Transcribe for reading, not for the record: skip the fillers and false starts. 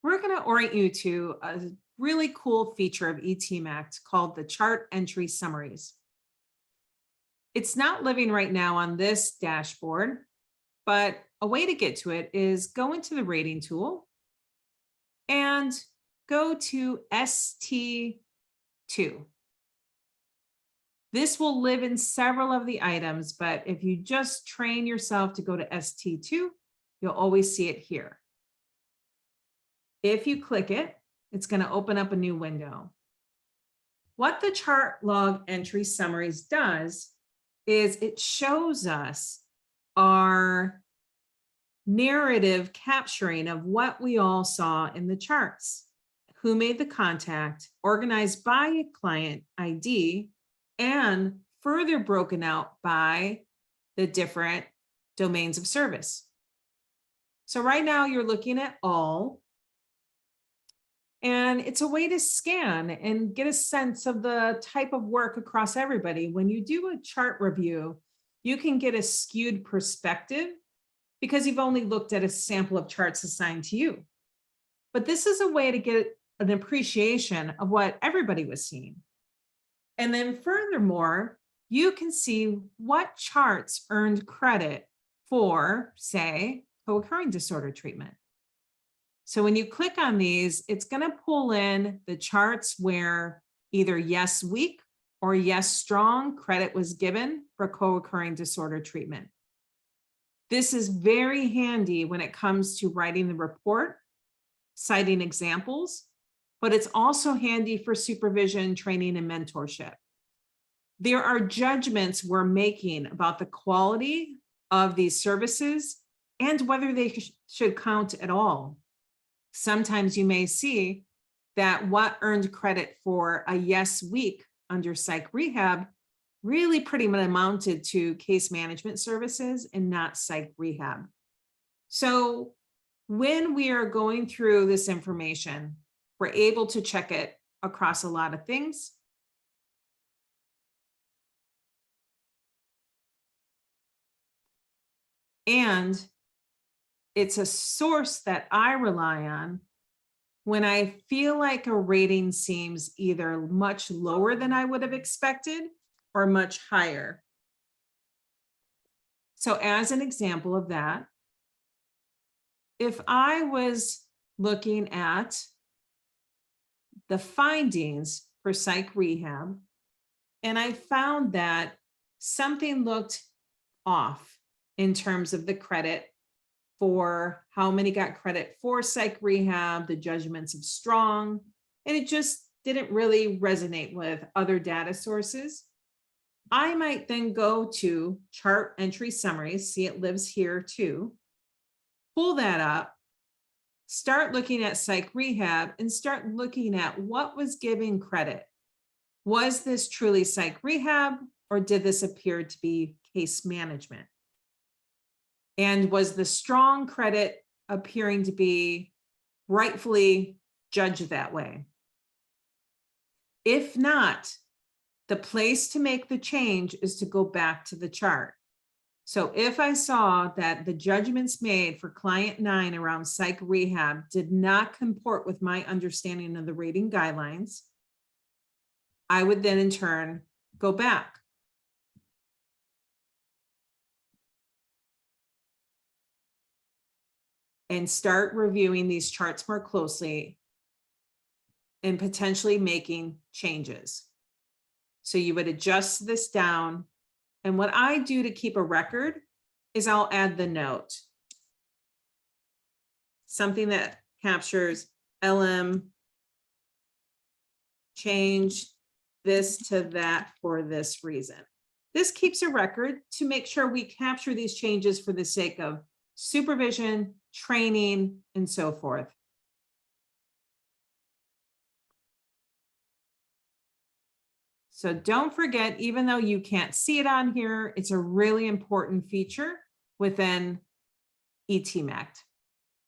we're going to orient you to a really cool feature of eTMACT called the chart entry summaries. It's not living right now on this dashboard, but a way to get to it is go into the rating tool and go to ST2. This will live in several of the items, but if you just train yourself to go to ST2, you'll always see it here. If you click it, it's going to open up a new window. What the chart log entry summaries does is it shows us our narrative capturing of what we all saw in the charts. Who made the contact, organized by a client ID, and further broken out by the different domains of service. So right now you're looking at all, and it's a way to scan and get a sense of the type of work across everybody. When you do a chart review, you can get a skewed perspective because you've only looked at a sample of charts assigned to you. But this is a way to get an appreciation of what everybody was seeing. And then furthermore, you can see what charts earned credit for, say, co-occurring disorder treatment. So when you click on these, it's going to pull in the charts where either yes weak or yes strong credit was given for co-occurring disorder treatment. This is very handy when it comes to writing the report, citing examples, but it's also handy for supervision, training, and mentorship. There are judgments we're making about the quality of these services and whether they should count at all. Sometimes you may see that what earned credit for a yes week under psych rehab really pretty much amounted to case management services and not psych rehab. So when we are going through this information, we're able to check it across a lot of things. And it's a source that I rely on when I feel like a rating seems either much lower than I would have expected or much higher. So as an example of that, if I was looking at the findings for psych rehab, and I found that something looked off in terms of the credit for how many got credit for psych rehab, the judgments of strong, and it just didn't really resonate with other data sources. I might then go to chart entry summaries, see it lives here too, pull that up, start looking at psych rehab and start looking at what was giving credit. Was this truly psych rehab or did this appear to be case management? And was the strong credit appearing to be rightfully judged that way? If not, the place to make the change is to go back to the chart. So if I saw that the judgments made for client 9 around psych rehab did not comport with my understanding of the rating guidelines, I would then in turn go back. And start reviewing these charts more closely and potentially making changes. So you would adjust this down. And what I do to keep a record is I'll add the note. Something that captures LM, change this to that for this reason. This keeps a record to make sure we capture these changes for the sake of supervision, training, and so forth. So don't forget, even though you can't see it on here, it's a really important feature within eTMACT.